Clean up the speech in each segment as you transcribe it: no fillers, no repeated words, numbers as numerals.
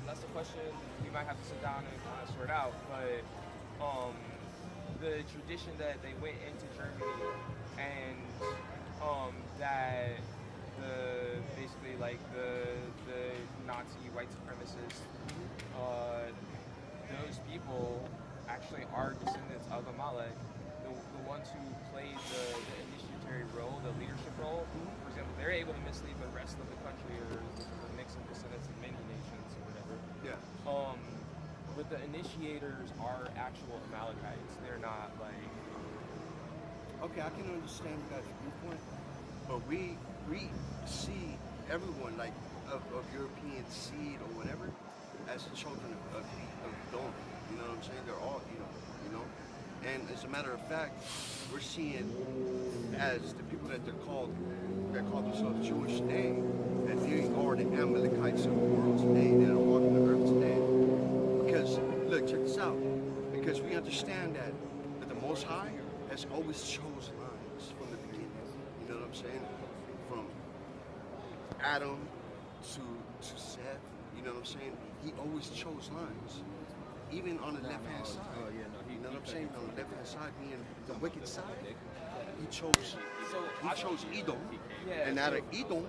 That's a question we might have to sit down and kind of sort out. But the tradition that they went into Germany and that basically like the Nazi white supremacists, those people actually are descendants of Amalek, the ones who played the initiatory role, the leadership role. For example, they're able to mislead the rest of the country or the mix of descendants of many nations or whatever. Yeah. But the initiators are actual Amalekites. They're not like. Okay, I can understand that viewpoint, but we see everyone like of European seed or whatever as the children of Edom. You know what I'm saying? They're all Edom. You know, and as a matter of fact, we're seeing as the people that call themselves Jewish today, that they are the Amalekites of the world today, that are walking the earth today. Because look, check this out. Because we understand that the Most High has always chose lines from the beginning. You know what I'm saying? From Adam to Seth. You know what I'm saying? He always chose lines. Even on the left-hand side. You know what I'm saying? On the left-hand side being the wicked side, he chose Edom. Yeah, and out of Edom,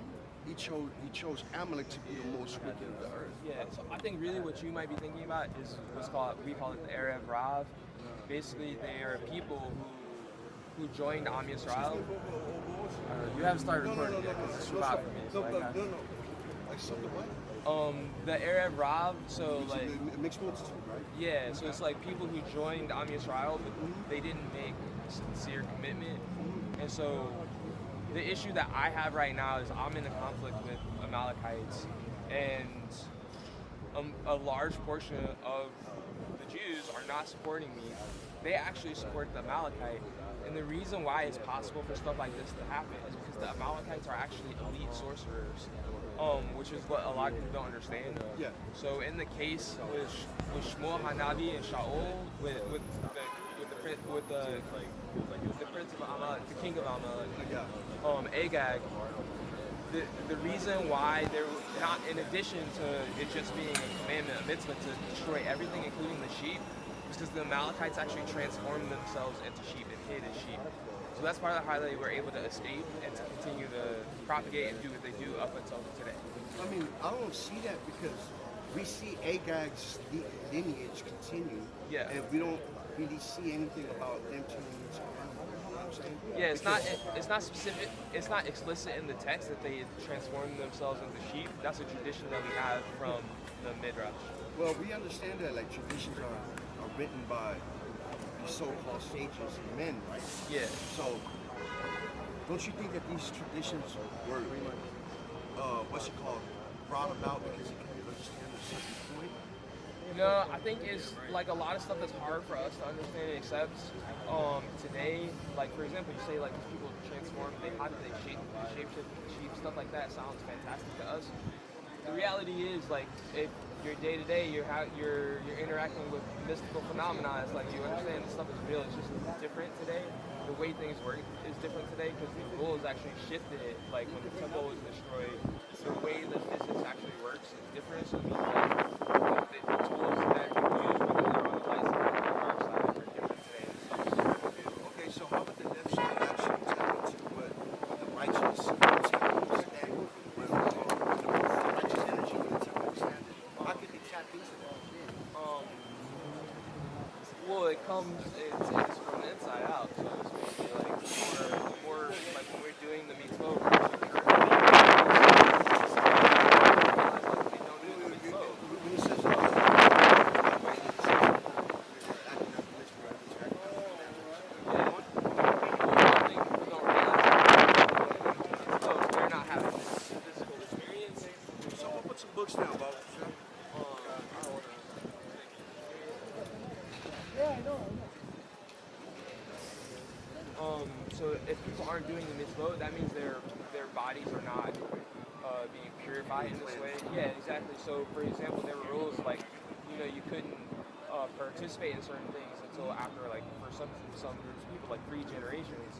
he chose Amalek to be the most wicked of the earth. Yeah, so I think really what you might be thinking about is we call it the Erev Rav. Basically, they are people who joined Am Yisrael. You haven't started recording yet because it's too loud for me. So Like something what? The Erev Rav, so like mixed multitude, right? Yeah, so it's like people who joined Am Yisrael, but they didn't make a sincere commitment. And so the issue that I have right now is I'm in a conflict with Amalekites, and a large portion of the Jews are not supporting me. They actually support the Amalekite. And the reason why it's possible for stuff like this to happen is because the Amalekites are actually elite sorcerers, which is what a lot of people don't understand. Yeah. So in the case with Shmuel Hanavi and Shaul, with the prince of Amalek, the king of Amalek, Agag, the reason why they're not, in addition to it just being a commandment, a mitzvah to destroy everything, including the sheep, is because the Amalekites actually transformed themselves into sheep and hid as sheep. So that's part of how they were able to escape and to continue to propagate and do what they do up until today. I mean, I don't see that because we see Agag's lineage continue, and we don't really see anything about them turning into animals. You know what I'm saying? Yeah, it's not specific. It's not explicit in the text that they transformed themselves into sheep. That's a tradition that we have from the Midrash. Well, we understand that like traditions are written by these so-called sages and men, right? Yeah. So, don't you think that these traditions were, brought about because you couldn't understand a certain point? No, I think it's like a lot of stuff that's hard for us to understand and accept today. Like, for example, you say like these people transform, how do they shapeshift the sheep, stuff like that sounds fantastic to us. The reality is, like, if your day to day, you're interacting with mystical phenomena, it's like you understand this stuff is real. It's just different today. The way things work is different today because the rules actually shifted. Like when the temple was destroyed, the way the physics actually works is different. So it means that the tools that people use when they're on the light side and the dark side are different today. Okay, so how would the left side actually tap into what the righteous temple stand with the righteous energy of the temple stand? How could they tap into that? Well, it's from the inside out. So it's basically like more like when we're doing the mitzvot. yeah, I know. So if people aren't doing the mitzvot, that means their bodies are not being purified in this way. Yeah, exactly. So for example, there were rules like, you couldn't participate in certain things until after, like, for some groups of people, like 3 generations.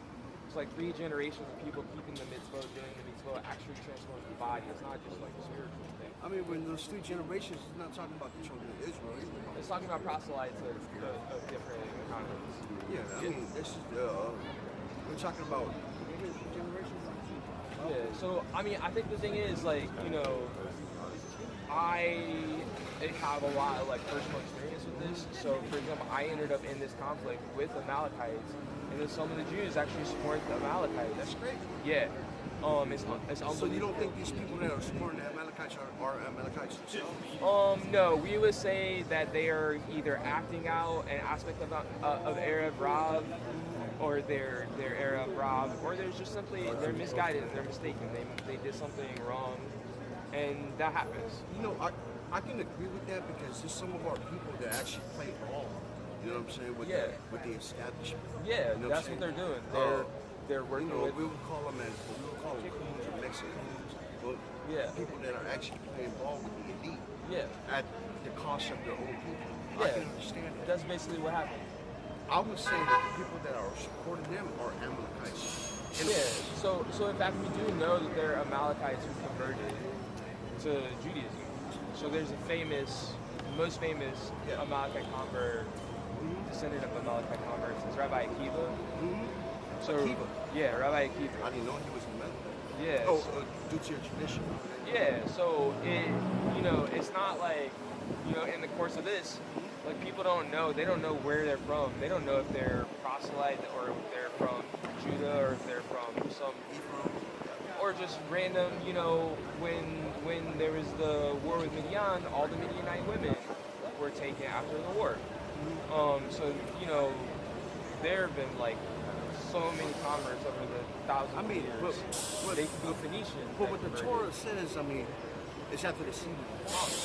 It's like 3 generations of people keeping the mitzvot, doing the mitzvot, actually transforms the body. It's not just like a spiritual thing. I mean, when those 3 generations, it's not talking about the children of Israel. It's talking about proselytes of different continents. Yeah, I mean, this is we're talking about generations. Yeah, so I mean, I think the thing is, like, I have a lot of like personal experience with this. So for example, I ended up in this conflict with Amalekites, and then some of the Jews actually support the Amalekites. That's great. Yeah. It's unbelievable. So you don't think these people that are supporting the Amalekites are Amalekites themselves? No, we would say that they are either acting out an aspect of Arab Rav, or they're Arab Rav, or they're just simply, they're misguided and they're mistaken. They did something wrong, and that happens. I can agree with that because there's some of our people that actually play ball. You know what I'm saying? With the establishment. Yeah, that's what they're doing. They're working with. We would call them coons or Mexicans. Well, people that are actually playing ball with the elite. Yeah. At the cost of their own people. Yeah. I can understand that. That's basically what happened. I would say that the people that are supporting them are Amalekites. So in fact, we do know that there are Amalekites who converted to Judaism. So there's most famous Amalekite convert, descendant of Amalekite converts, is Rabbi Akiva. So Akiva? Yeah, Rabbi Akiva. I didn't know he was a Amalekite. Yeah. Oh, due to your tradition. Yeah. So it's not like, in the course of this, like, people don't know. They don't know where they're from. They don't know if they're proselyte or if they're from Judah or if they're from some, or just random. When there was the war with Midian, all the Midianite women were taken after the war. So there have been like so many converts over the thousands of years. But they could be Phoenician. But what the Torah says, I mean, it's after the seed of the father.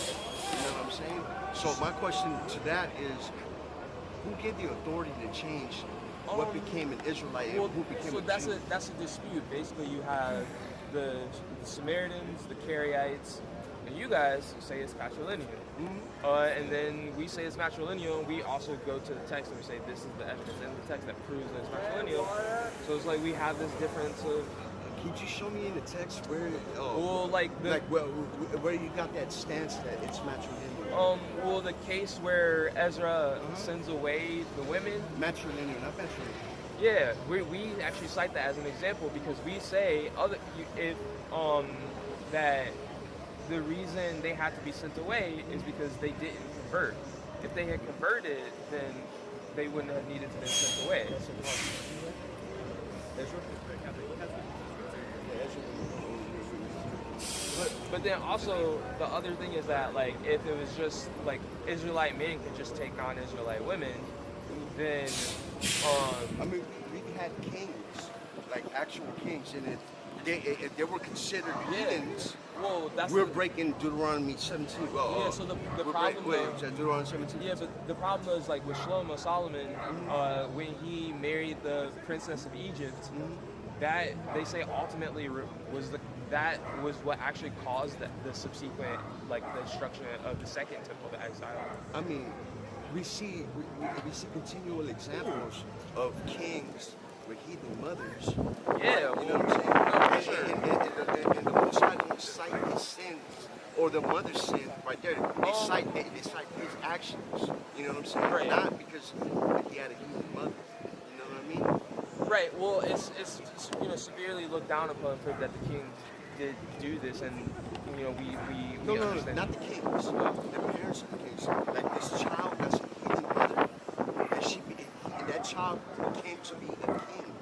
You know what I'm saying? So my question to that is, who gave the authority to change what became an Israelite and who became a Jew? That's a dispute. Basically, you have the Samaritans, the Karaites, and you guys say it's matrilineal. And then we say it's matrilineal, and we also go to the text and we say this is the evidence in the text that proves that it's matrilineal. So it's like we have this difference of. Could you show me in the text where? Where you got that stance that it's matrilineal? Well, the case where Ezra sends away the women. Matrilineal, not matrilineal. Yeah, we actually cite that as an example because we say that the reason they had to be sent away is because they didn't convert. If they had converted, then they wouldn't have needed to be sent away. But then also the other thing is that, like, if it was just like Israelite men could just take on Israelite women, then I mean, we've had kings, like actual kings, and if they were considered heathens, we're breaking Deuteronomy 17. So the problem is Deuteronomy 17. Yeah, but the problem is, like, with Shlomo Solomon, when he married the princess of Egypt, that they say ultimately that was what actually caused the subsequent, like, the destruction of the second temple, the exile. I mean, we see continual examples of kings with heathen mothers. Yeah, you know what I'm saying? And the Most High don't cite his sins or the mother's sin right there. They cite his actions. You know what I'm saying? Right. Not because he had a heathen mother. You know what I mean? Right. Well, it's severely looked down upon for that the king did do this, and we understand. No, not the kings. The parents of the kings. Like, this child that's a heathen mother, and that child came to be a king.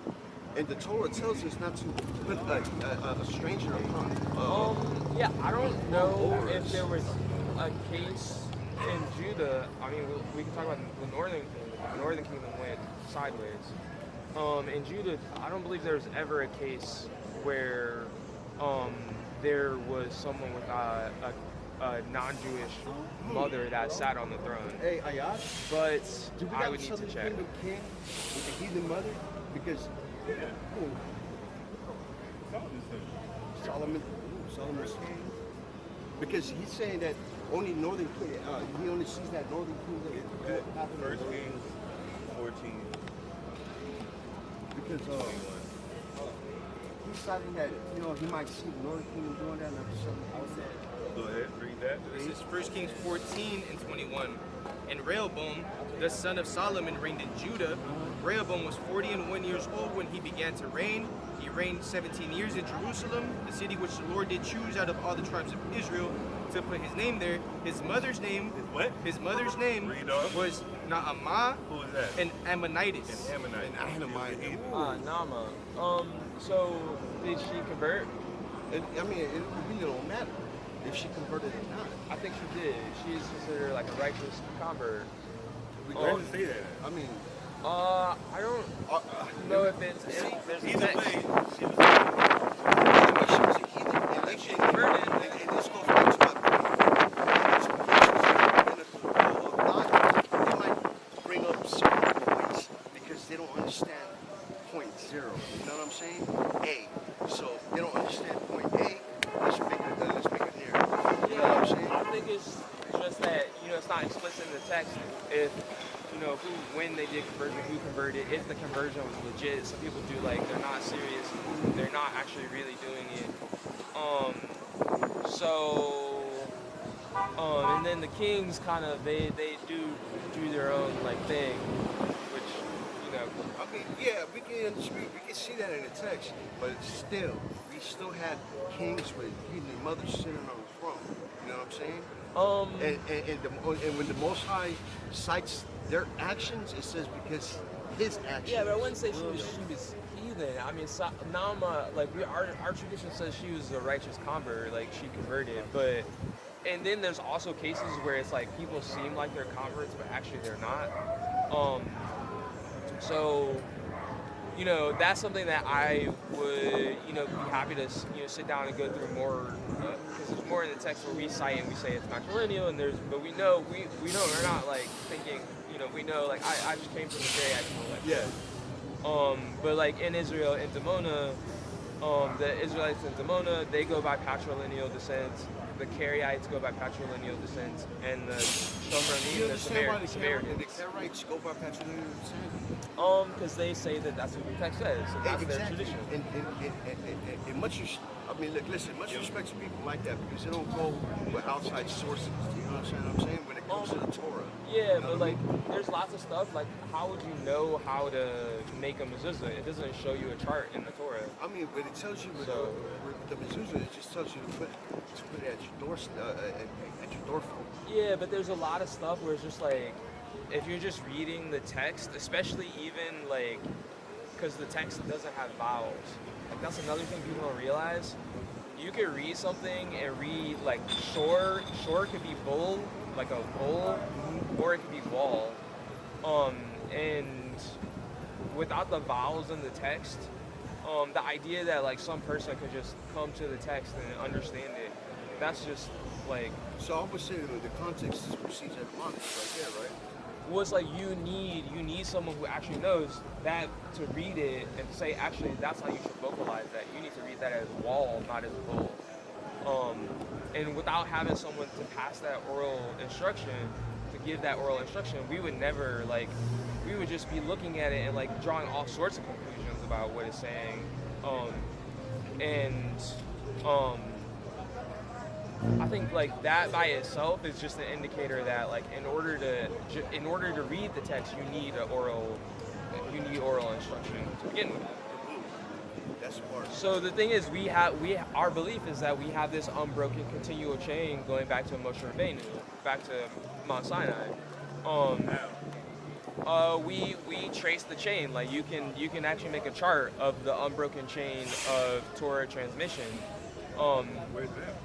And the Torah tells us not to put a stranger upon. I don't know if there was a case in Judah. I mean, we can talk about the northern kingdom. The northern kingdom went sideways. In Judah, I don't believe there was ever a case where there was someone with a non-Jewish mother that sat on the throne. Hey, Ayaz, But do we I have would need to Southern check. Kingdom king with a heathen mother? Because Solomon's king. Because he's saying that only northern king, he only sees that northern kingdom happening. First Kings 14. Because he's citing that he might see the northern kingdom doing that. And Go ahead, read that. This is 1 Kings 14 and 21. And Rehoboam, the son of Solomon, reigned in Judah. Rehoboam was 41 years old when he began to reign. He reigned 17 years in Jerusalem, the city which the Lord did choose out of all the tribes of Israel to put his name there. His mother's name, What? His mother's name Read on. was Naamah, Who is that? an Ammonitis. An Ammonite. An Ammonite. Nama. So did she convert? I mean, it really don't matter if she converted or not. I think she did. She's considered like a righteous convert. Where does it say that? I mean, I don't know if it's there's a Either text. way, she was she was a heathen. And She converted. And this goes back to they might bring up certain points because they don't understand point zero. You know what I'm saying? A. So they don't understand point A. Let's make it near. You know what I'm saying? I think it's just that it's not explicit in the text if when they did conversion, who converted, if the conversion was legit. Some people do they're not serious, they're not actually really doing it. And then the kings kind of they do their own thing, which I mean, yeah, we can see that in the text, but still, we still had kings with heathen mothers sitting on the throne. You know what I'm saying? And when the Most High cites their actions, it says because his actions. Yeah, but I wouldn't say she was heathen. I mean, Nama, our tradition says she was a righteous convert, she converted. But and then there's also cases where it's people seem like they're converts, but actually they're not. So that's something that I would be happy to sit down and go through more because there's more in the text where we cite and we say it's matrilineal, and but we know we're not thinking. We know, I just came from the very actual but in Israel, in Dimona, the Israelites in Dimona, they go by patrilineal descent. The Karaites go by patrilineal descent, and the Shomronim, the Samaritans. The Karaites go by patrilineal descent? Because they say that that's what the text says, so that's their tradition. And much respect to people like that because they don't go with outside sources. You understand what I'm saying? When it comes to the Torah. Yeah, but there's lots of stuff. How would you know how to make a mezuzah? It doesn't show you a chart in the Torah. I mean, but it tells you with the mezuzah, it just tells you to put it at your door, at your doorfront. Yeah, but there's a lot of stuff where it's just if you're just reading the text, especially even because the text doesn't have vowels. That's another thing people don't realize. You could read something and read shore could be bull, like a bull, or it could be wall. And without the vowels in the text, the idea that some person could just come to the text and understand it, that's just So I would say that the context precedes etymology right there, right? was you need someone who actually knows that to read it and say actually that's how you should vocalize that. You need to read that as wall, not as bull. And without having someone to pass that oral instruction, to give that oral instruction, we would never we would just be looking at it and drawing all sorts of conclusions about what it's saying. I think that by itself is just an indicator that in order to read the text, you need oral instruction to begin with. That's part. So the thing is, our belief is that we have this unbroken continual chain going back to Moshe Rabbeinu, back to Mount Sinai. We trace the chain. You can actually make a chart of the unbroken chain of Torah transmission. Where's that?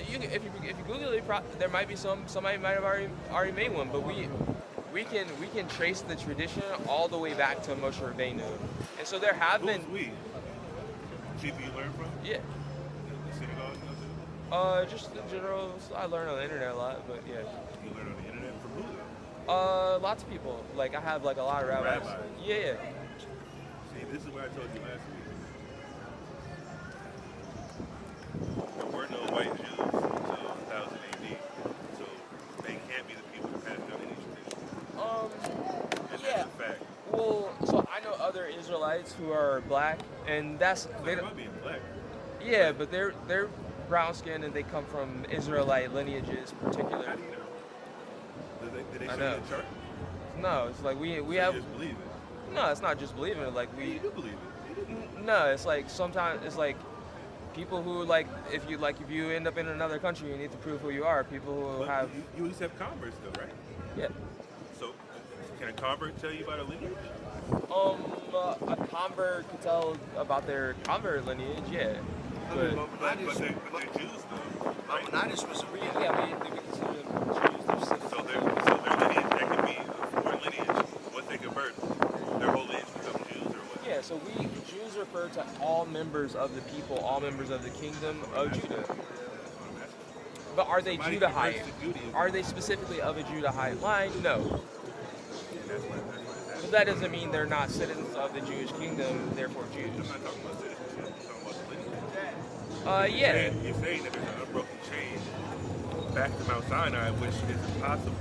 If you Google it, there might be somebody might have already made one, but we can trace the tradition all the way back to Moshe Rabbeinu, and so there have been. Who's we? People you learn from? Yeah. The synagogue? Just in general, I learn on the internet a lot, but yeah. You learn on the internet from who? Lots of people. Like I have like a lot of rabbis. Rabbis. Yeah. See, this is what I told you last week. There were no white Jews until 1000 AD, so they can't be the people who passed down any tradition. And Yeah. that's a fact. Well, so I know other Israelites who are black, and that's It's they not don't. about being black. Yeah, but they're brown skinned and they come from Israelite lineages, particularly. How do you know? Did they I show know. you a chart? No, it's like we So have. you just believe it. No, it's not just believing it. Like You we. do believe it. No, it's like sometimes it's like people who if you end up in another country, you need to prove who you are. People who But have you at least have converts though, right? yeah. So can a convert tell you about a lineage? A convert could tell about their convert lineage, yeah. I But, mean, But they're Jews though, right? Maimonides was a real. yeah, we consider them Jews. They're citizens. So their lineage, that could be a foreign lineage. Once they convert, their whole lineage become Jews or what? Yeah, so Jews refer to all members of the people, all members of the kingdom of Judah. But are they Somebody Judahite? converts to Judaism. Are they specifically of a Judahite line? No. And that's what But that doesn't mean they're not citizens of the Jewish kingdom, therefore I'm Jews. not talking about citizenship. I'm talking about the lineage. Yeah. You're saying that there's an unbroken chain back to Mount Sinai, which is impossible.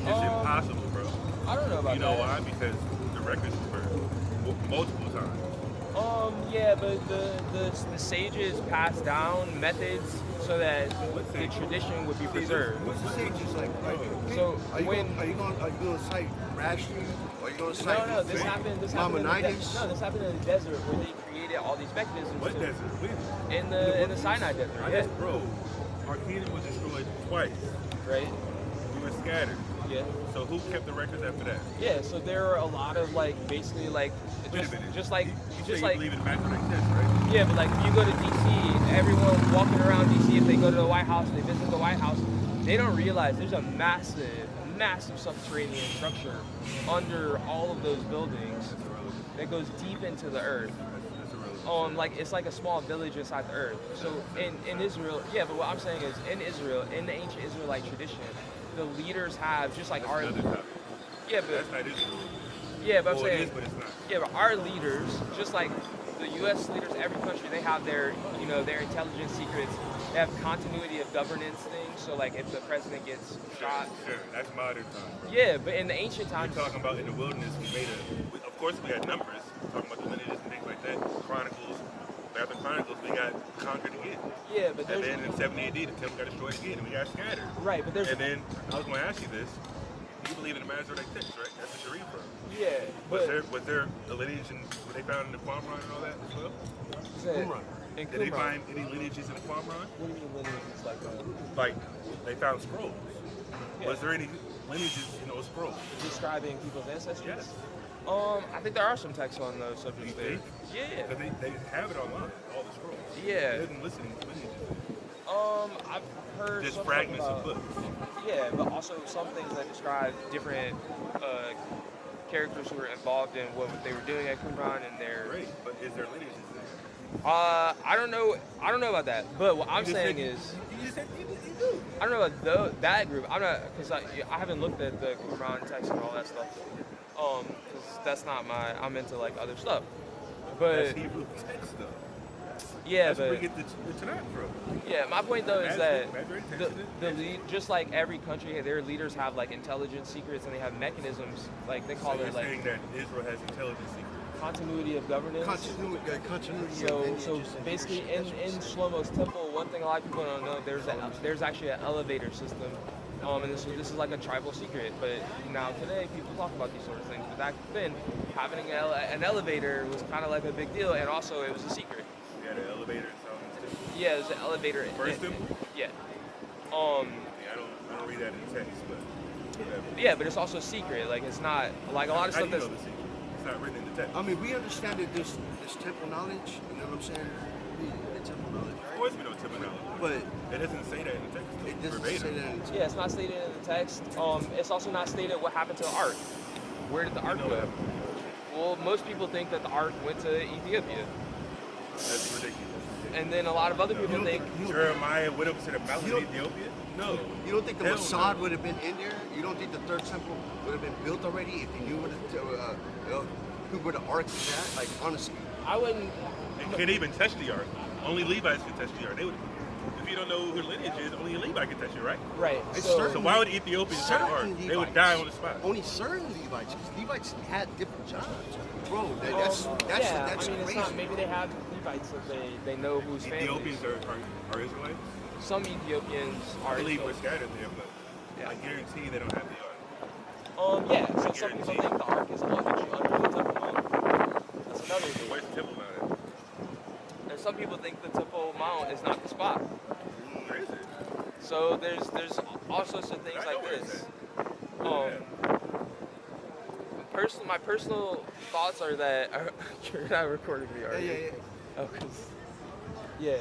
It's impossible, bro. I don't know about You know that. why? Because the records were multiple times. Yeah, but the sages passed down methods so that the tradition would be preserved. What's the sages like? So Are you when going to cite Rashi? Or are you going to cite no, this happened. This happened in the Maimonides? this happened in the desert where they created all these mechanisms. What to- desert? When? In the Sinai desert, yeah, Bro, our kingdom was destroyed twice. right, We were scattered. yeah, So who kept the records after that? yeah. So there are a lot of basically Wait a minute. just like You believe in Masoretic text, right? yeah, but like if you go to DC, everyone walking around DC, if they go to the White House, they visit the White House, they don't realize there's a massive subterranean structure under all of those buildings that goes deep into the earth. That's irrelevant. Like it's like a small village inside the earth. So in Israel, yeah, but what I'm saying is in Israel, in the ancient Israelite tradition, the leaders have just like our Another topic. yeah, but That's not Israel. yeah, but I'm Well, it saying is, but it's not. yeah, but our leaders, just like the U.S. leaders, every country they have their their intelligence secrets. They have continuity of governance things. So like if the president gets shot, Sure, that's modern time, bro. yeah, but in the ancient We're times, talking about in the wilderness, of course we had numbers, talking about the lineages and things like that, Chronicles. After Chronicles, we got conquered again. yeah, but And there's then in 70 AD, the temple got destroyed again, and we got scattered. right, but there's And then, I was going to ask you this, you believe in the Masoretic text, right? That's the Sharif from. yeah, Was but there a lineage in what they found in the Qumran and all that as well? Qumran. in Did they Qumran, find any lineages in the Qumran? what do you mean lineages like that? Like, they found scrolls. Yeah. Was there any lineages in those scrolls? Describing people's ancestors? Yes. I think there are some texts on those subjects You there. think? Yeah. Because they have it online, all the scrolls. Yeah. They didn't listen to lineages. I've heard Just some fragments about, of books. Yeah, but also some things that describe different characters who were involved in what they were doing at Qumran and their. Great, but is there lineages there? I don't know about that. But what I'm You just saying said- is, You just said you do. I don't know about that group. I'm not because I haven't looked at the Qumran text and all that stuff. Because that's not my. I'm into like other stuff. But That's Hebrew text, though. yeah, That's where we but get the Tanakh from. yeah, my point though is that Masoretic the, text, the lead, just like every country, their leaders have like intelligence secrets and they have mechanisms like they call So you're it like saying that Israel has intelligence secrets. continuity of governance. Continuity So of lineages and basically in leadership. in Shlomo's temple, one thing a lot of people don't know, there's actually an elevator system. And this is like a tribal secret, but now today people talk about these sort of things. But back then, having an elevator was kind of like a big deal, and also it was a secret. We had an elevator and something. Yeah, it was an elevator. First temple? Yeah. Yeah, I don't read that in the text, but whatever. Yeah, but it's also secret. Like it's not like a lot of How stuff do you that's. know the secret? It's not written in the text. I mean, we understand that this temple knowledge, you know what I'm saying? The temple knowledge, Of right? course we know terminology. But It doesn't say that in the text. Though, it doesn't verbatim. say that in the text. Yeah, it's not stated in the text. It's also not stated what happened to the ark. Where did the ark know go? that. Well, most people think that the ark went to Ethiopia. That's ridiculous. And then a lot of other people think Jeremiah went up to the mountain in Ethiopia? No. You don't think the Hell Mossad no. would have been in there? You don't think the third temple would have been built already if they knew where the ark is at? Like, honestly. I wouldn't. They can't even touch the ark. Only Levites can touch the ark. They would, if you don't know who lineage is, only a Levite can touch it, right? Right. It's So, certain- So why would Ethiopians touch the ark? Certain They would Levites. die on the spot. Only certain Levites, because Levites had different jobs. Bro, yeah, that's I mean, it's crazy. not. Maybe they have Levites that they know whose families. Ethiopians are Israelites? Some Ethiopians I are. believe we're scattered there, but Yeah. I guarantee they don't have the ark. Yeah. So some people think the ark is actually under the Temple Mount. That's another thing. Where's the Temple Mount And some people think the Temple Mount is not the spot. at? Where is it? So there's all sorts of things I know like where it's this. at. My personal thoughts are that you're not recording me, are you? Yeah. Oh, 'cause- yeah.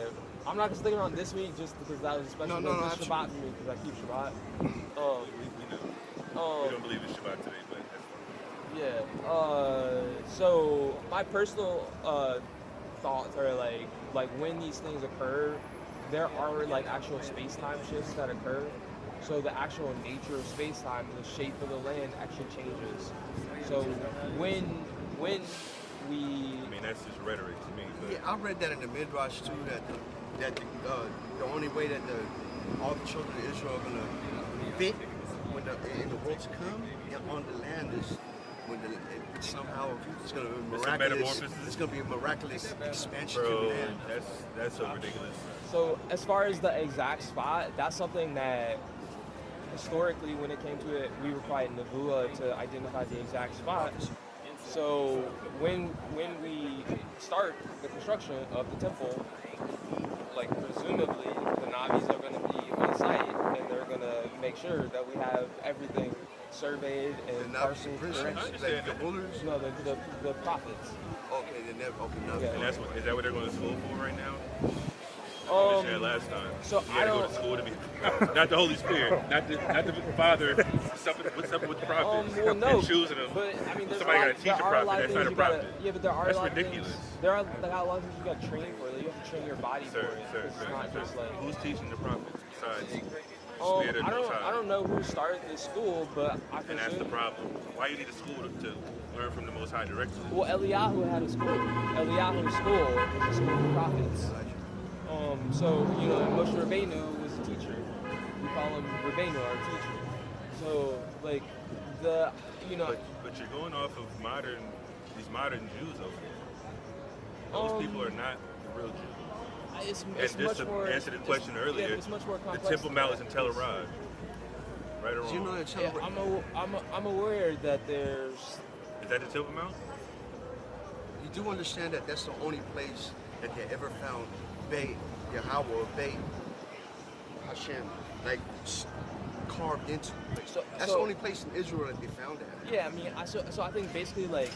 I'm not just thinking on this week just because that was a special No, day. It's absolutely. Shabbat for me because I keep Shabbat. We don't believe in Shabbat today, but that's fine. Yeah. So my personal thoughts are like when these things occur, there are like actual space-time shifts that occur. So the actual nature of space-time, the shape of the land actually changes. So when we I mean, that's just rhetoric to me. But Yeah, I read that in the Midrash too, that the only way that all the children of Israel are gonna fit when in the world to come on the land is when somehow it's gonna be It's a miraculous. metamorphosis. It's gonna be a miraculous expansion to bro, the land. that's so ridiculous. So as far as the exact spot, that's something that historically, when it came to it, we required Nevuah to identify the exact spot. So when we start the construction of the temple, like presumably the Navis are going to be on site and they're going to make sure that we have everything surveyed The and Navis parceled princes, correct. like the rulers. No, the prophets. Okay, they never. Okay, no. Yeah. And that's what, is that what they're going to school for right now? Um, They said last time. so you I gotta go don't- to school to be, not the Holy Spirit, not the Father. What's up with the prophets? Well, no, And choosing them. but I mean, there's Somebody a lot, gotta teach there a are a prophet. lot of That's things not a you gotta. prophet. Yeah, but there are That's a lot ridiculous. of things. There are like a lot of things you got to train for. Like, you have to train your body Sir, for it. sir, It's sir, not sir. just like. Who's teaching the prophets besides Spirit of I Most High? don't know who started this school, but I And that's the presume. problem. Why you need a school to learn from the Most High directly? Well, Eliyahu had a school. Eliyahu's school was a school for prophets. So you know, and Moshe Rabbeinu was a teacher. We call him Rabbeinu, our teacher. So like But you're going off of these modern Jews over there. Those people are not the real Jews. It's And much just to more. answer the question yeah, earlier, it's much more the complex. Temple than Mount that. is in Tel Aviv. Right or Do you know wrong? that Yeah, celebration? I'm aware that there's. Is that the Temple Mount? You do understand that that's the only place that they ever found Beit Yahweh or Beit Hashem, like carved into. That's the only place in Israel that they found that. Yeah, I mean, so I think basically like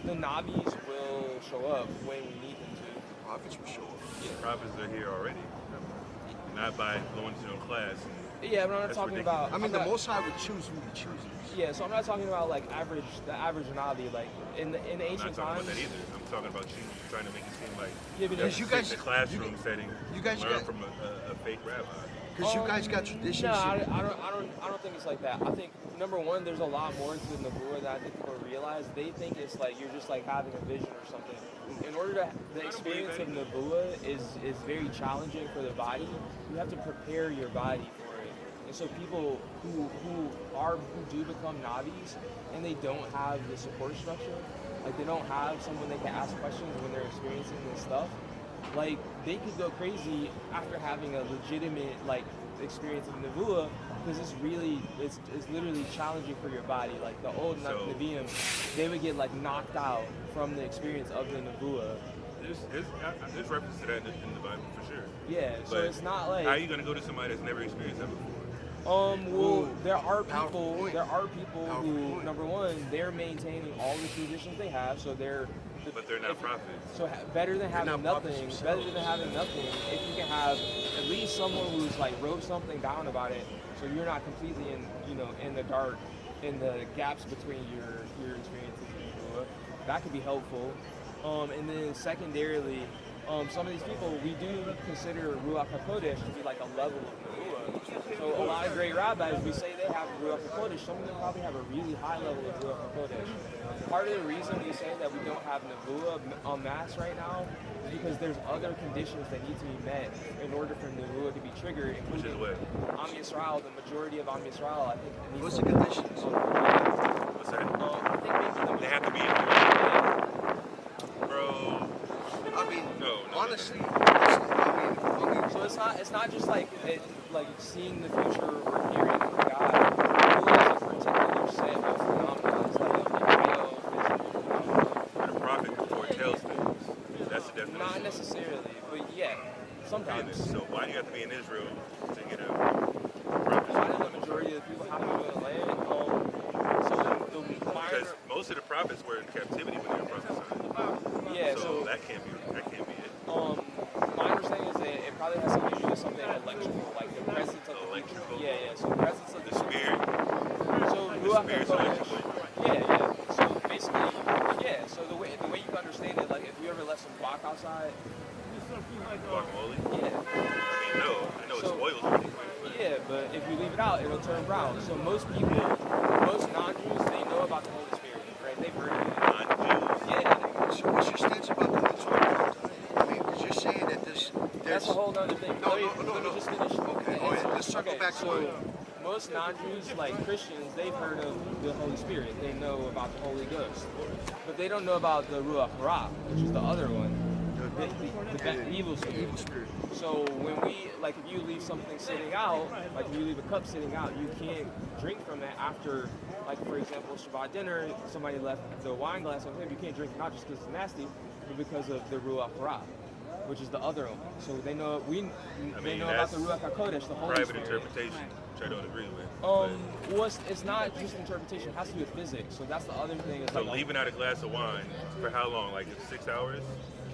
the Navis will show up when we need them to. Prophets will show up. The prophets are here already. Not by going to no class. Yeah, but I'm not That's talking ridiculous. about. I mean, I'm the not- Most High would choose who He chooses. Yeah, so I'm not talking about like the average Navi. Like in the I'm not ancient talking times. about that either. I'm talking about you trying to make it seem like Yeah, but you have to you sit guys- in the classroom setting, you guys learn got- from a fake rabbi. Because you guys got traditions. No, I don't think it's like that. I think number one, there's a lot more to the Nebuah that I think people realize. They think it's like you're just like having a vision or something. In order to the experience of Nebuah is very challenging for the body. You have to prepare your body for it. And so people who do become Navis and they don't have the support structure, like they don't have someone they can ask questions when they're experiencing this stuff. Like they could go crazy after having a legitimate like experience of Nevuah because it's literally challenging for your body. Like the old So- Nevi'im, they would get like knocked out from the experience of the Nevuah. There's reference to that in the Bible for sure. Yeah, so But it's not like how are you going to go to somebody that's never experienced that before? well, Ooh, there are powerful people. point. There are people Powerful who, point. number one, they're maintaining all the traditions they have, so they're. But they're not if- prophets. So better than having not prophets nothing. themselves. Better than having nothing. If you can have at least someone who's like wrote something down about it, so you're not completely in the dark, in the gaps between your experiences and Nebuah. That could be helpful. And then secondarily, some of these people, we do consider Ruach HaKodesh to be like a level of Nebuah. So a lot of great rabbis, we say they have Ruach HaKodesh. Some of them probably have a really high level of Ruach HaKodesh. Part of the reason we say that we don't have Nebuah en masse right now is because there's other conditions that need to be met in order for Nebuah to be triggered, Which is including what? Am Yisrael, the majority of Am Yisrael, I think. It needs What's to the conditions? What's that? I think maybe They have to be in Bro. I mean, No. honestly, So it's not just like seeing the future or hearing from God. Nebuah is a particular set of phenomena. It's like a physical phenomenon. The prophet foretells things. That's the definition. Not necessarily, but yeah, sometimes. So why do you have to be in Israel to get a Why prophet? do the majority of the people have to go to the land? So the minor, Because most of the prophets were in captivity when they were prophesying. yeah. So So that can't be it. my understanding is that it probably has something to do with something electrical, like the presence of the Electrical. Yeah. So the presence of The spirit. So The Ruach spirit's HaKodesh. electrical. Yeah. So basically, yeah. So the way you can understand it, like if you ever left some guac outside, Guacamole? yeah, I mean, no. I know it So- spoils really quick, but yeah. But if you leave it out, it'll turn brown. So most people, most non-Jews, they know about the Holy Spirit, right? They've heard of it. non-Jews. Yeah. so what's your stance about the Torah? I mean, because you're saying that That's there's a whole other thing. No, let me, no, let me no. just finish. Okay, go ahead. Let's circle back to so it. most non-Jews, like Christians, they've heard of the Holy Spirit. They know about the Holy Ghost. But they don't know about the Ruach Hara, which is the other one, the evil spirit. evil spirit. So when we, like if you leave something sitting out, like if you leave a cup sitting out, you can't drink from it after, like for example, Shabbat dinner, somebody left the wine glass on him, you can't drink it not just because it's nasty, but because of the Ruach Hara, which is the other one. So they know, they know about the Ruach HaKodesh, the Holy Private Spirit. interpretation, which I don't agree with. Well, it's not just interpretation, it has to do with physics. So that's the other thing. Is So like, leaving out a glass of wine for how long? Like 6 hours?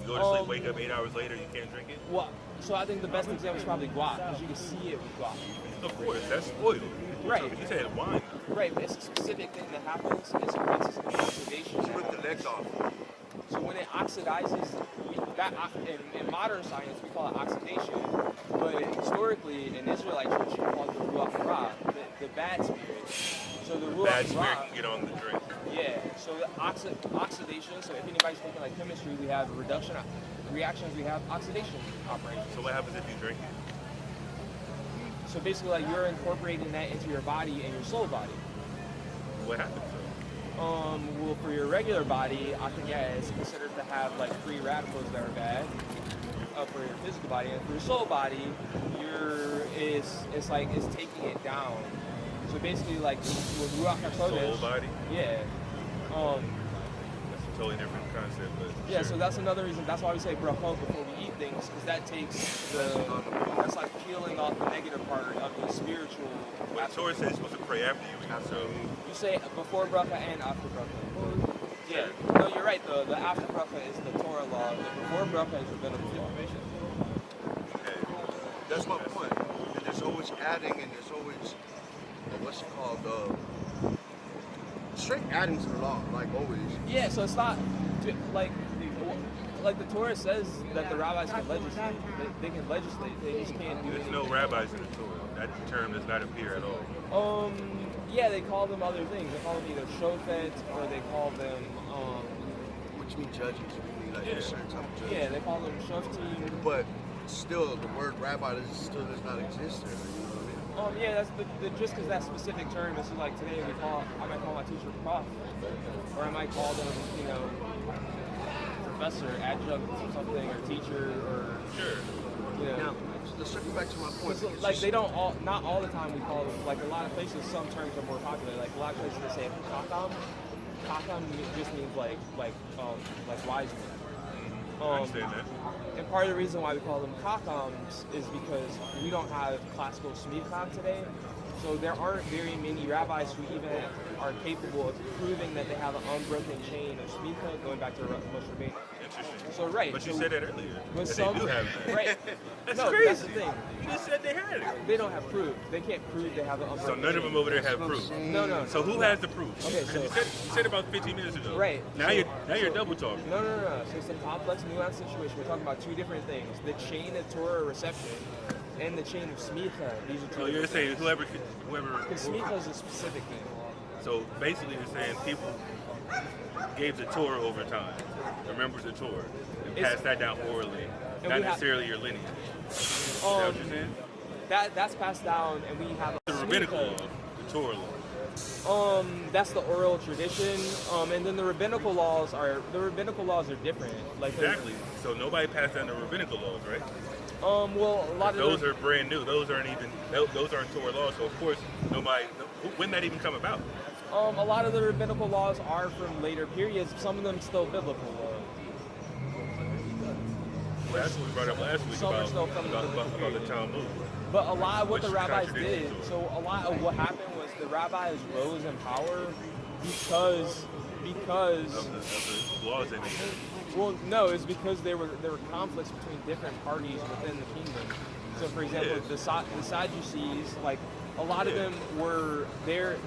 You go to sleep, wake up 8 hours later, you can't drink it? well, so I think the best example is probably guac, because you can see it with guac. Of course, that's spoiled. Right. You said wine. Right, but it's a specific thing that happens. It's a process of oxidation. Rip the legs off. So when it oxidizes, in modern science we call it oxidation, but historically in Israelite church you call it the Ruach Hara, the bad spirit. So the Ruach Bad spirit Hara, can get on the drink. yeah. So the oxidation. So if anybody's thinking like chemistry, we have reduction reactions, we have oxidation operations. So what happens if you drink it? So basically, like you're incorporating that into your body and your soul body. What happens? Well, for your regular body, I think yeah, it's considered to have like free radicals that are bad. For your physical body, and for your soul body, it's like it's taking it down. So basically, like with Ruach HaKodesh, Soul body? yeah. That's a totally different concept, but Yeah, sure. so that's another reason. That's why we say brachot before we eat things, because that takes that's like peeling off the negative part of the spiritual. But the Torah says you're supposed to pray after you eat, so You say before bracha and after bracha. Yeah, no, you're right. The after bracha is the Torah law. The before bracha is the biblical law. okay. That's my point. And there's always adding, and there's always what's it called? Straight adding to the law, like always. Yeah, so it's not like the Torah says that the rabbis can legislate. They can legislate. They just can't do There's anything. no rabbis in the Torah. That term does not appear at all. Yeah, they call them other things. They call them either shofet or they call them Which means judges, mean like a certain type of judge. yeah, they call them shoftim. But still, the word rabbi still does not exist there. You know what I mean? Yeah, that's the just because that specific term. This is like today I might call my teacher prof, or I might call them professor, adjunct, or something, or teacher, or Sure. Now, let's circle back to my point. because like you they don't all, not all the time we call them, like a lot of places some terms are more popular, like a lot of places they say kakam. Kakam just means like wise men. I understand that. And part of the reason why we call them kakams is because we don't have classical smicha today. So there aren't very many rabbis who even are capable of proving that they have an unbroken chain of smicha going back to Moshe Rabbeinu. Interesting. So right. But so you said that earlier. with That some, they do have that. right? That's no, crazy. that's the thing. You just said they had it. They don't have proof. They can't prove they have an unbroken So none of them over there have proof. No. So who has the proof? Okay, so- you said about 15 minutes ago. Right. Now So- you're double talking. No. So it's a complex, nuanced situation. We're talking about two different things: the chain of Torah reception and the chain of smicha. These are two. So you're different saying things. whoever. Because smicha is a specific thing. So basically, you're saying people gave the Torah over time, remembered the Torah, and It's- passed that down orally, and not we have- necessarily your lineage. Is that what you're saying? That's passed down, and we have The a rabbinical smicha. law, the Torah law. That's the oral tradition, and then the rabbinical laws are different. Like Exactly. So nobody passed down the rabbinical laws, right? well, a lot of Those are brand new. Those aren't Torah laws. So of course, nobody. When that even come about? a lot of the rabbinical laws are from later periods. Some of them still biblical. Well, that's what we brought up last week Some are about still from the the Talmud. But a lot of what Which the rabbis contradicts did, the so a lot of what happened was the rabbis rose in power because Of the laws they made. well, no, it's because there were conflicts between different parties within the kingdom. So, for example, Yeah. the Sadducees, like a lot of Yeah. them were their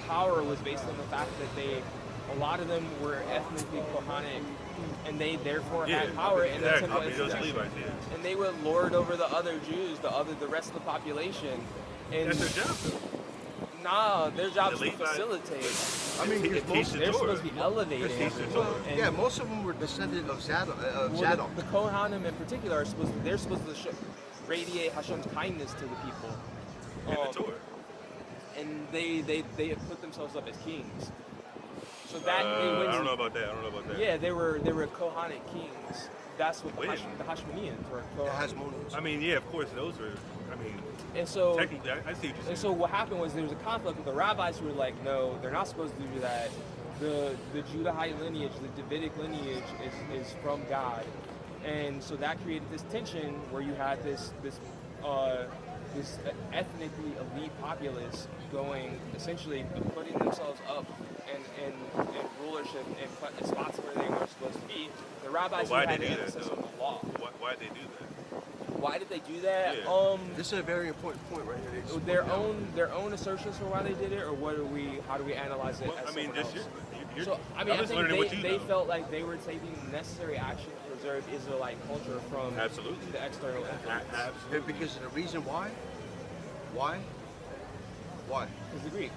power was based on the fact that a lot of them were ethnically Kohanic, and they therefore Yeah, had power in the exactly. temple I mean, those institution. Levites, yeah. And they would lord over the other Jews, the rest of the population. And That's their job, though. nah, their job is The to Levites- facilitate. I mean, Teach most, the They're Torah. supposed to be elevating. Teach the Torah. And- yeah, most of them were descended of Zadok. well, Zadok. the Kohanim in particular are supposed to radiate Hashem's kindness to the people. And the Torah. And they put themselves up as kings. So that I don't know about that. Yeah, they were Kohanic kings. That's what the Wait. Hashmoneans were. The Kohanic. Hasmoneans. I mean, yeah, of course, those are. I mean, And so technically, I see what you're saying. And so what happened was there was a conflict with the rabbis who were like, no, they're not supposed to do that. The Judahite lineage, the Davidic lineage is from God. And so that created this tension where you had this ethnically elite populace going, essentially putting themselves up in rulership in spots where they weren't supposed to be. The rabbis who Why had they do that, emphasis though? on the law. Why did they do that? Why did they do that? Yeah. This is a very important point right here. It's- Their own assertions for why they did it, or how do we analyze it? Well, as I mean, someone just else? you're, So I mean, I'm I just think learning what you they know. felt like they were taking necessary action to preserve Israelite culture from Absolutely. the external influence. Absolutely. Because of the reason why? Because the Greeks.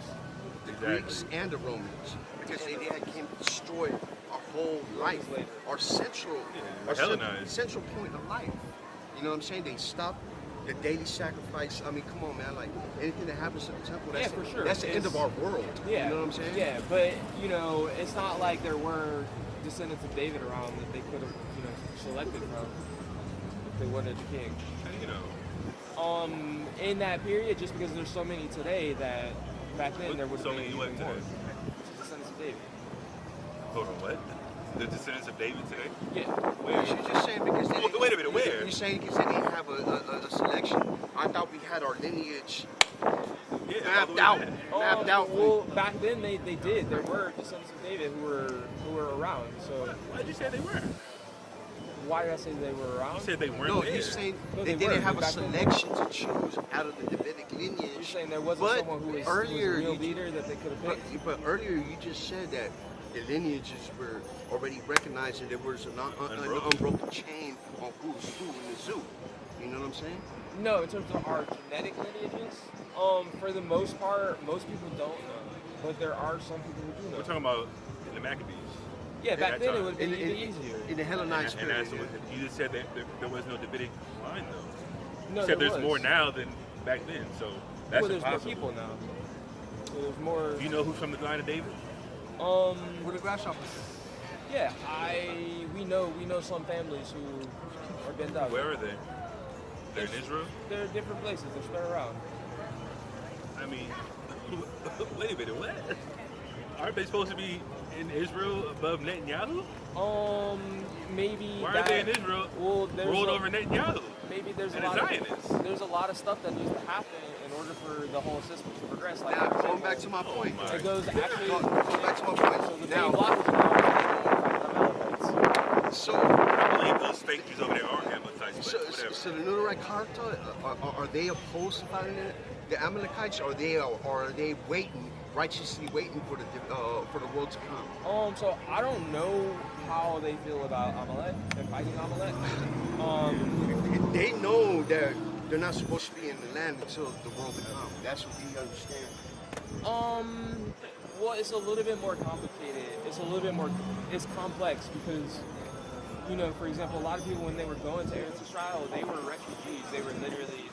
The Exactly. Greeks and the Romans. Because they came to destroy our whole life. later. Our central, Yeah, our Hellenized. central point of life. You know what I'm saying? They stopped the daily sacrifice. I mean, come on, man. Like, anything that happens to the temple, that's, Yeah, for sure. that's the end of our world. Yeah, You know what I'm saying? Yeah, but it's not like there were descendants of David around that they could have selected from if they wanted the king. You know, In that period, just because there's so many today that back then there would have so been many even what more. today? Descendants of David. Hold on, what? The descendants of David today? Yeah. Well, you're just saying because they didn't, Wait a minute, where? You're saying because they didn't have a selection. I thought we had our lineage Yeah, mapped out. Mapped out. Well, back then they did. There were descendants of David who were around. So Why'd you say they were? why did I say they were around? You said they weren't No, there. you're saying No, they they didn't were. have a Back then. selection to choose out of the Davidic You're lineage. saying there wasn't But someone who was a earlier real you- leader that they could have picked? But earlier you just said that the lineages were already recognized and there was an unbroken chain on who's who in the zoo. You know what I'm saying? No, in terms of our genetic lineages, for the most part, most people don't know. But there are some people who do know. We're talking about the Maccabees. Yeah, back that then it time. would be even easier. In the Hellenized And period. that's what you just said that there was no Davidic line though. No, You said there there's was. more now than back then, so that's Well, there's more impossible. people now. So there's more. Do you know who's from the line of David? Where the grasshoppers? Yeah, we know some families who are bent out. Where are they? They're in Israel? They're different places. They're spread around. I mean, wait a minute, what? Aren't they supposed to be in Israel above Netanyahu? Maybe. Why that, are they in Israel Well, ruled over Netanyahu? Maybe there's a And lot the of Zionists. there's a lot of stuff that needs to happen in order for the whole system to progress. Like, Now, for going example, back to my point. it goes actually. Going back to my So point. the Now, main block is now Amalekites. so, I believe those fake Jews over there are Amalekites, so, but whatever. so the Nunarai character, are they opposed to fighting the Amalekites, or are they waiting, righteously waiting for the world to come? So I don't know how they feel about Amalek and fighting Amalek. They know that they're not supposed to be in the land until the world will come. That's what we understand. Well, it's a little bit more complicated. It's complex because, you know, for example, a lot of people when they were going to Eretz Israel, they were refugees. They were literally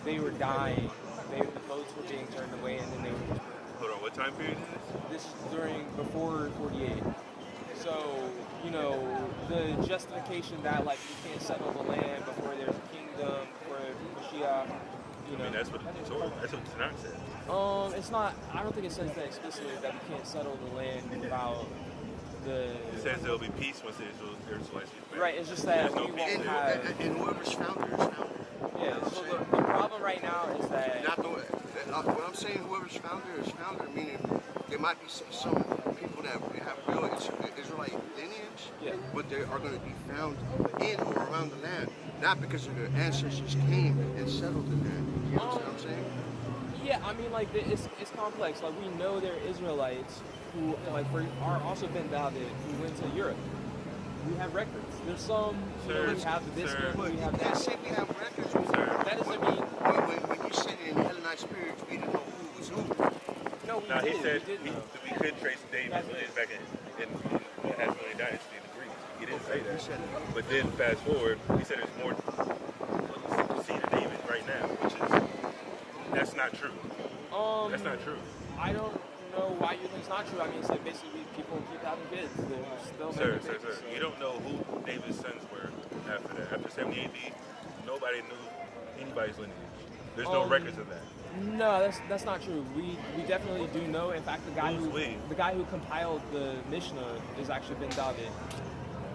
they were dying. The boats were being turned away, and then they were. Hold on, what time period is This is before 48. So, you know, the justification that like you can't settle the land before there's a kingdom, before Mashiach, you this? know. I mean, that's what Tanakh says. It's not. I don't think it says that explicitly that we can't settle the land without the. It says there'll be peace once the Israelites get back. Right. It's just that There's no we peace won't there. have. And whoever's founder is founder. Yeah. So the problem right now is that. Not the, what I'm saying, whoever's founder is founder, meaning there might be some people that have real Israelite lineage, Yeah. but they are going to be found in or around the land, not because of their ancestors came and settled the land. You understand what I'm saying? Yeah, I mean, like it's complex. Like we know there are Israelites who are also Ben David who went to Europe. We have records. There's some. You know, we have this Sir. one. But We you have can't that. say we have records. That doesn't mean. When you said in Hellenized spirits, we didn't know who was who. No, we Now, did. he said we did know. we could trace David's lineage back in the Hasmonean dynasty in the Greeks. He didn't say He said that. it. But then fast forward, he said there's more seed of David right now, that's not true. That's not true. I don't know why you think it's not true. I mean, it's like basically people keep having kids. They're still Sir, making babies, so- you don't know who David's sons were after that. After 70 AD, nobody knew anybody's lineage. There's no records of that. No, that's not true. We definitely do know. In fact, the guy who compiled the Mishnah is actually Ben David.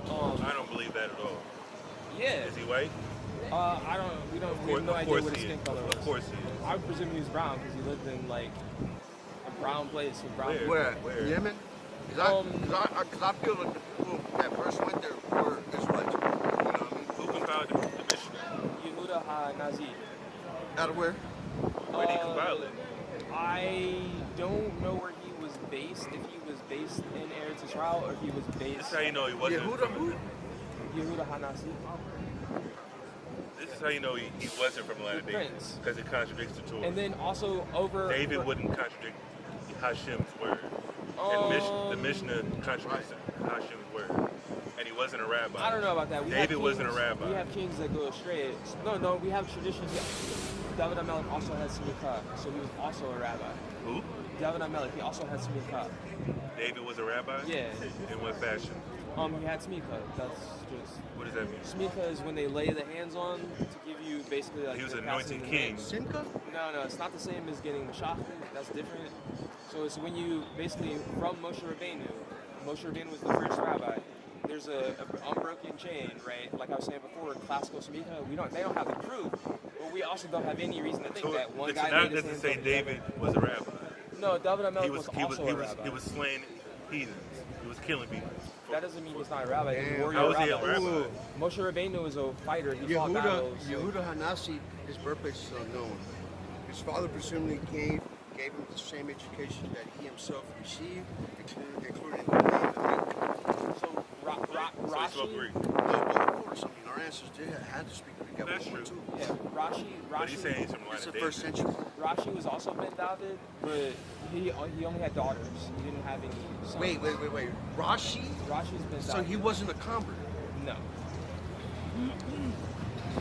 I don't believe that at all. Yeah. Is he white? I don't. We have no idea what his skin color was. Of course he is. I would presume he was brown because he lived in like a brown place with brown. Where? Where? Yemen? Because I feel like the people that first went there were Israelites. You know what I mean? Who compiled the Mishnah? Yehuda HaNazi. Out of where? Where did he compile it? I don't know where he was based. If he was based in Eretz Israel or if he was This based. is how you know he wasn't. Yehuda who? Yehuda HaNazi. This is how you know he wasn't from the land of David, Prince. because it contradicts the Torah. And then also over. David wouldn't contradict Hashem's word. And the Mishnah contradicts Hashem's word. And he wasn't a rabbi. I don't know about that. We David have wasn't a kings- rabbi. We have kings that go astray. No, we have tradition. David HaMelech also had Smicha, so he was also a rabbi. Who? David HaMelech, he also had Smicha. David was a rabbi? Yeah. In what fashion? He had Smicha. That's just. What does that mean? Smicha is when they lay the hands on to give you basically like. He was the anointed passing of the king. name. Simcha? No, it's not the same as getting Mashachim. That's different. So it's when you basically from Moshe Rabbeinu. Moshe Rabbeinu was the first rabbi. There's a unbroken chain, right? Like I was saying before, classical Smicha. They don't have the proof, but we also don't have any reason to think So that one the guy Tanakh laid his doesn't hands say on the other. David was a rabbi. No, David HaMelech was also a rabbi. He was slaying heathens. He was killing people. That doesn't mean he's not a rabbi. He's a Damn. warrior How was he a rabbi. rabbi? Moshe Rabbeinu was a fighter. He fought battles. Yehuda Hanasi, his birthplace is unknown. His father presumably gave him the same education that he himself received, including the name. So So he spoke Greek. Of course, I mean, our ancestors had to speak Greek at That's one point true. too. yeah, Rashi. But he's saying he's from the line It's the of David. first century. Rashi was also Ben David, but he only had daughters. He didn't have any sons. Wait. Rashi? Rashi's Ben David. So he wasn't a convert. No.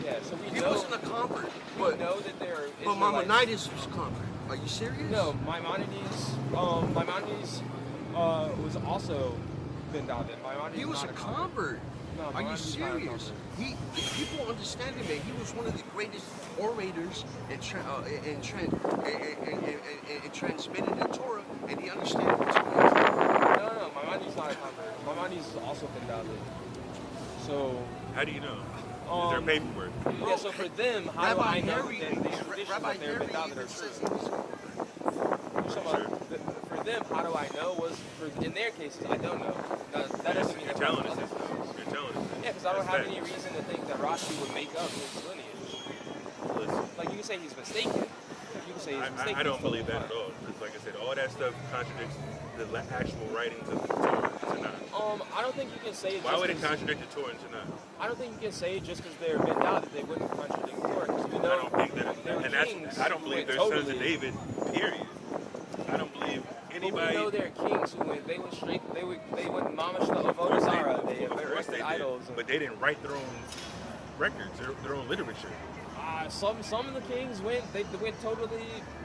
Yeah, so we He know. wasn't a convert. We But know that there are but Israelites. Maimonides was a convert. Are you serious? No, Maimonides was also Ben David. Maimonides He was not a convert. No, Are you Maimonides is not a serious? If people understand him, man, he was one of the greatest orators and transmitted the Torah, and he understood it. No, Maimonides is not a convert. Maimonides is also Ben David. So, How do you know? Is there paperwork? Yeah, so for them, how do I know Harry, that these traditions Rabbi that they're Harry without that are even says true? this. For them, how do I know? In their cases, I don't know. That doesn't mean You're that telling for us others. this now. You're telling us this. Yeah, because I don't That's have fact. any reason to think that Rashi would make up his lineage. Listen, Like, you can say he's mistaken. You can say he's mistaken. I don't It's totally believe that fine. at all. Because like I said, all that stuff contradicts the actual writings of the Torah and Tanakh. I don't think you can say it Why just would it 'cause- contradict the Torah and Tanakh? I don't think you can say just because they're bent out that they wouldn't contradict the Torah. Because we know I don't think that, there were and that's, kings I don't who believe went they're sons of totally- David, period. I don't believe But we anybody. know there are kings who went. They went straight. They went mamish the Avodah Zarah. They Of course erected they idols. did, but they didn't write their own records, their own literature. Some of the kings went. They went totally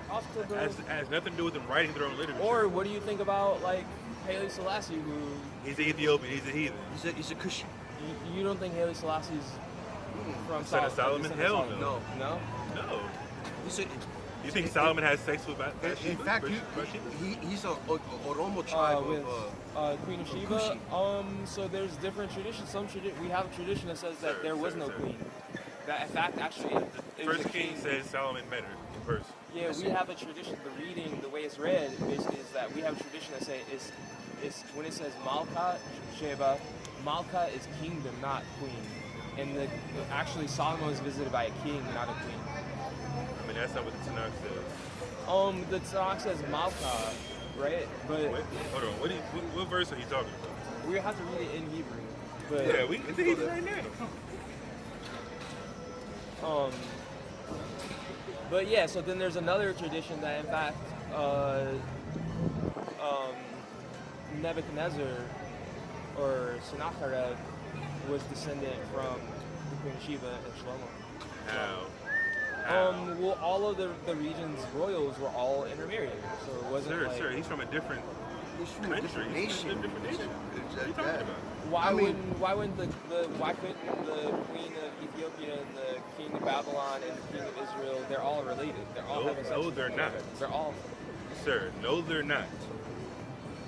off to the. Has nothing to do with them writing their own literature. Or what do you think about like Haile Selassie, who He's an Ethiopian, he's a heathen. He's a Cushi. you don't think Haile Selassie's from Son of Solomon? descendant of Hell Solomon? no. No. No. He's a, You think Solomon has sex with in Bathsheba? fact, Bathsheba? he's a Oromo tribe With of Queen of Sheba. Kushi. So there's different traditions. We have a tradition that says that Sir, there was sir, no sir. queen. That in fact actually it was First a King says Solomon met her in person. Yeah, we have a tradition. The reading, the way it's read, basically is that we have a tradition that say it's when it says Malka Sheba, Malka is kingdom, not queen. And actually Solomon was visited by a king, not a queen. I mean, that's not what the Tanakh says. The Tanakh says Malka, right? But Wait, hold on. What verse are you talking about? we have to read it in Hebrew. But Yeah, we can see it right now. But yeah, so then there's another tradition that in fact Nebuchadnezzar or Sennacherib was descendant from the Queen of Sheba and Shlomo. How? Well, all of the region's royals were all intermarried, so it wasn't Sir, like. sir, he's from a different He's from a country. different He's from nation. a different nation. What are you talking about? Why I mean- why couldn't the Queen of Ethiopia and the King of Babylon and the King of Israel? They're all related. They're all having sex. No, with they're each not. other. They're all. Sir, no, they're not.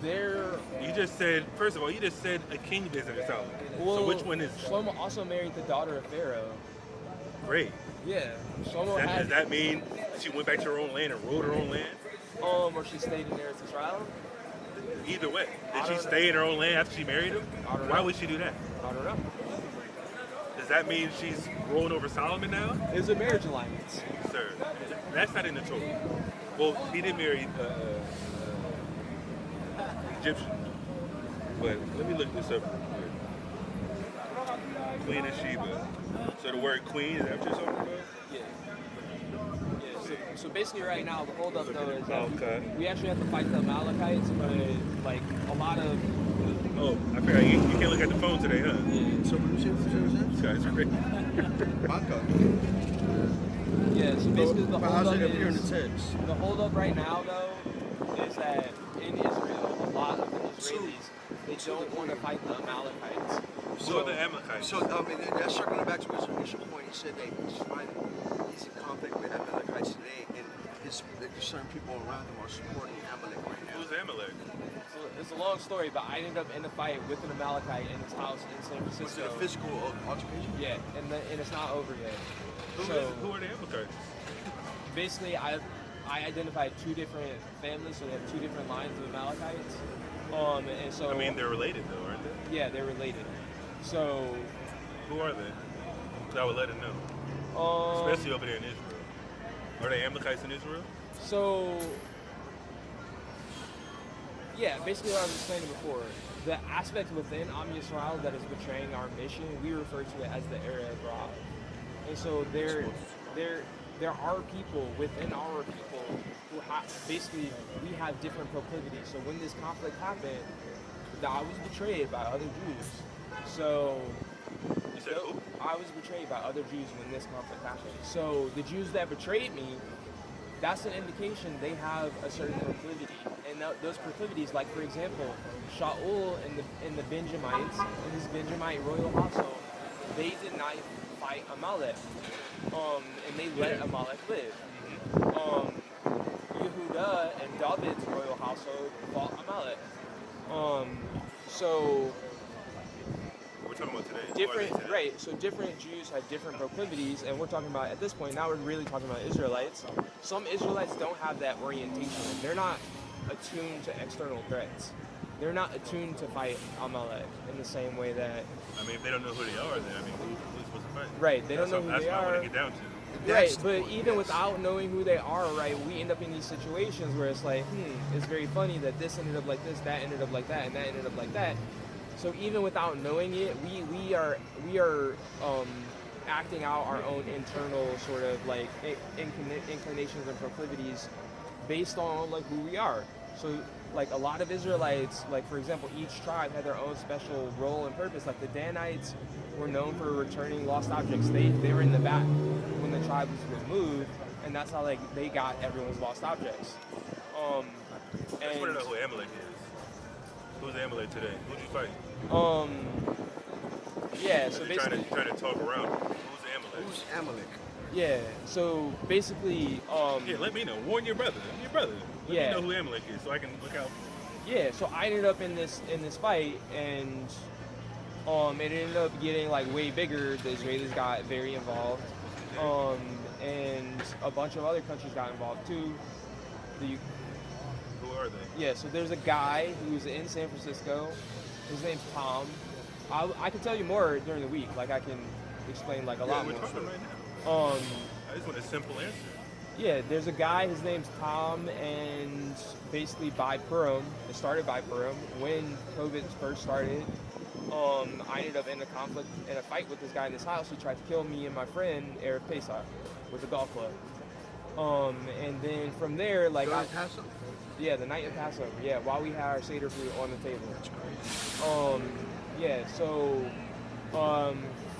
They're. You just said, first of all, you just said a king visited Solomon. Well, So which one is that? Shlomo also married the daughter of Pharaoh. Great. Yeah, Shlomo Does had. that mean she went back to her own land and ruled her own land? Or she stayed in Eretz Israel? Either way. I Did she don't know. stay in her own land after she married him? I don't Why know. would she do that? I don't know. Does that mean she's ruling over Solomon now? It's a marriage alliance. Sir, that's not in the Torah. Well, he did marry Egyptian. But let me look this up real quick. Queen of Sheba. So the word queen, is that what you're talking about? Yeah. Yeah. So basically, right now, the holdup though is that Okay. we actually have to fight the Amalekites, but like a lot of Oh, I forgot. You can't look at the phone today, huh? So what This guy's crazy. Maka. yeah. So basically, the But how's holdup it appear in is the text? the holdup right now though is that in Israel, a lot of the Israelis they don't want to fight the Amalekites. So the Amalekites. So, I mean, that's circling back to his initial point. He said that he's in conflict with Amalekites today, and certain people around him are supporting Amalek right now. Who's Amalek? So it's a long story, but I ended up in a fight with an Amalekite in his house in San Was Francisco. it a physical altercation? Yeah, and it's not over yet. Who are the Amalekites? Basically, I identified two different families, so they have two different lines of Amalekites. And so I mean, they're related though, aren't they? yeah, they're related. So Who are they? So I would let him know. Especially over there in Israel. Are they Amalekites in Israel? So yeah, basically what I was explaining before, the aspect within Am Yisrael that is betraying our mission, we refer to it as the Arab Ra. And so there are people within our people who basically we have different proclivities. So when this conflict happened, I was betrayed by other Jews. So You said who? I was betrayed by other Jews when this conflict happened. So the Jews that betrayed me, that's an indication they have a certain proclivity. And those proclivities, like for example, Shaul and the Benjamites, in his Benjamite royal household, they did not fight Amalek. And they let Amalek live. Yehuda and David's royal household fought Amalek. So we're talking about today. Who are different, they today? right? So different Jews had different proclivities, and we're talking about at this point. Now we're really talking about Israelites. Some Israelites don't have that orientation. They're not attuned to external threats. They're not attuned to fight Amalek in the same way that. I mean, if they don't know who they are, then I mean, who's supposed to fight? Right, they don't know who that's they what I want are. to get down to. Right, That's the but point, even yes. without knowing who they are, right, we end up in these situations where it's like, it's very funny that this ended up like this, that ended up like that, and that ended up like that. So even without knowing it, we are acting out our own internal sort of like inclinations and proclivities based on like who we are. So like a lot of Israelites, like for example, each tribe had their own special role and purpose. Like the Danites were known for returning lost objects. They were in the back when the tribes would move, and that's how like they got everyone's lost objects. I just want to know who Amalek is. Who's Amalek today? Who'd you fight? Yeah, so You're basically, trying to talk around. Who's Amalek? Who's Amalek? yeah, so basically, Yeah, let me know. Warn your brother. Let Yeah. me know who Amalek is so I can look out. yeah, so I ended up in this fight, and it ended up getting like way bigger. The Israelis got very involved, and a bunch of other countries got involved too. Who are they? Yeah, so there's a guy who's in San Francisco. His name's Tom. I can tell you more during the week. Like I can explain like a lot We're more. talking right now. Um, I just want a simple answer. Yeah, there's a guy, his name's Tom, and basically by Purim, it started by Purim, when COVID first started, I ended up in a conflict, in a fight with this guy in his house who tried to kill me and my friend, Erev Pesach, with a golf club. And then from there, like, During Passover? yeah, the night of Passover, yeah, while we had our Seder food on the table. Yeah, so,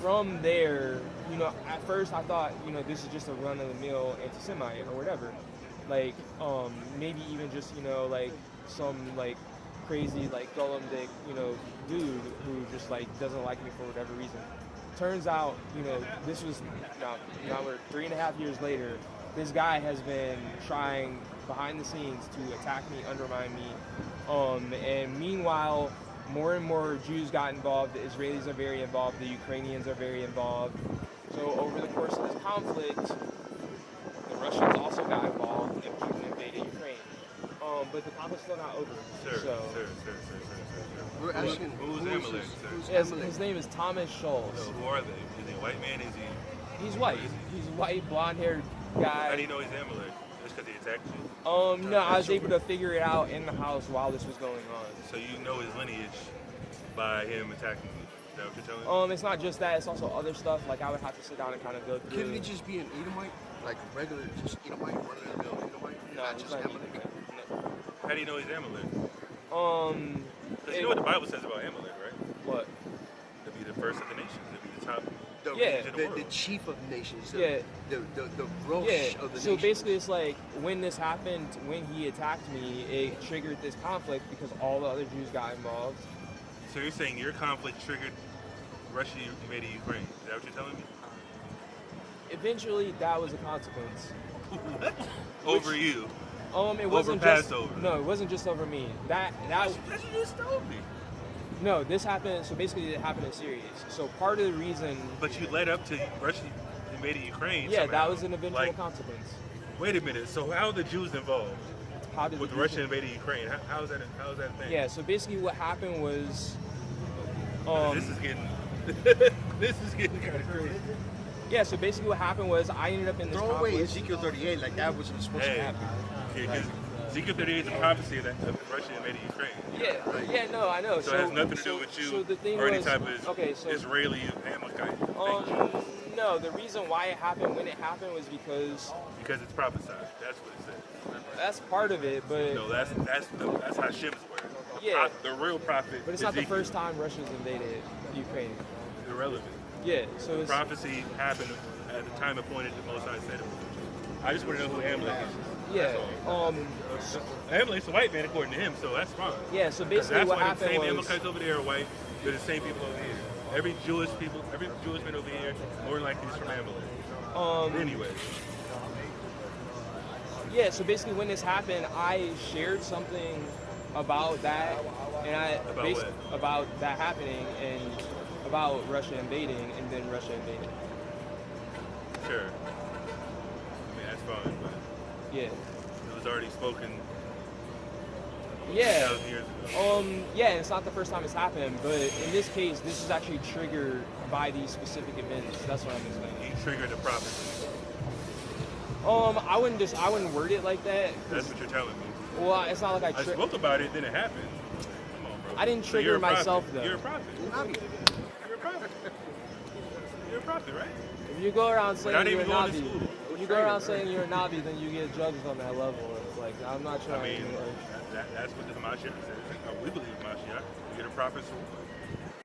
from there, you know, at first I thought, you know, this is just a run-of-the-mill anti-Semite or whatever. Like, maybe even just, you know, like, some, like, crazy, like, Golem dick, you know, dude who just, like, doesn't like me for whatever reason. Turns out, you know, this was, now we're 3.5 years later, this guy has been trying behind the scenes to attack me, undermine me. And meanwhile, more and more Jews got involved. The Israelis are very involved. The Ukrainians are very involved. So over the course of this conflict, the Russians also got involved and Putin invaded Ukraine. But the conflict's still not over. Sir. We're asking Who's Amalek, sir? Who's Yes, Amalek? his name is Thomas Schultz. So who are they? Is he a white man? Is he? He's white. He's a white, blonde-haired guy. How do you know he's Amalek? Just because he attacked you? No, I was able to figure it out in the house while this was going on. So you know his lineage by him attacking you? Is that what you're telling me? It's not just that; it's also other stuff. Like I would have to sit down and kind of go through. Couldn't it just be an Edomite? Like regular, just Edomite, run-of-the-mill Edomite? No, Not it's just not Amalek? even. How do you know he's Amalek? No. Because you know what the Bible says about Amalek, right? What? To be the first of the nations, to be the top. Yeah, in the The world. chief of nations. Yeah. The Rosh Yeah. of the So nations. basically, it's like when this happened, when he attacked me, it triggered this conflict because all the other Jews got involved. So you're saying your conflict triggered Russia invading Ukraine? Is that what you're telling me? Eventually, that was a consequence. Over you. It wasn't Over just Passover. no, it wasn't just over me. That That's what you just told me. no, this happened. So basically, it happened in Syria. So part of the reason, But you led up to Russia invading Ukraine. yeah, somehow. that was an eventual Like, consequence. wait a minute. So how are the Jews involved How did with the Russia Jews- invading Ukraine? How is that a thing? Yeah. So basically, what happened was, This is getting this is getting kind of crazy. yeah. So basically, what happened was I ended up in this Throw away conflict. Ezekiel 38 like that wasn't supposed to Hey, happen. because Ezekiel 38 is a prophecy that of Russia invading Ukraine. Yeah, no, I know. So it has nothing to do with you So the thing or any was, type of okay, so Israeli Amalekite thing. no, the reason why it happened when it happened was because Because it's prophesied. That's what it says. that's part of it, but No, that's how Shim's word. Yeah. The real prophet. but it's not the Ezekiel. first time Russia's invaded Ukraine. Irrelevant. Yeah, so it's Prophecy happened at the time appointed the Most High said it. I just want to know who Amalek is. yeah, Amalek's a white man according to him, so that's fine. yeah. So 'Cause basically, that's what why the happened same was Amalekites over there are white. They're the same people over here. Every Jewish man over here, more than likely is from Amalek. Anyway, yeah. So basically, when this happened, I shared something about that, and About what? about that happening, and about Russia invading, and then Russia invaded. Sure. I mean, that's fine, but Yeah. it was already spoken Yeah. 1,000 years ago. Yeah, it's not the first time it's happened, but in this case, this is actually triggered by these specific events. That's what I'm explaining. He triggered the prophecy. I wouldn't word it like that. That's what you're telling me. Well, it's not like I spoke about it, then it happened. Come on, bro. I didn't So trigger you're a prophet. myself, though. You're a prophet. You're a prophet. You're a prophet, right? If you go around Without saying you're a even going to Navi, school. if you go around saying you're a Navi, then you get judged on that level. It's like, I'm not trying I mean, to. that's what the Mashiach says. We believe Mashiach. You're the prophet's rule.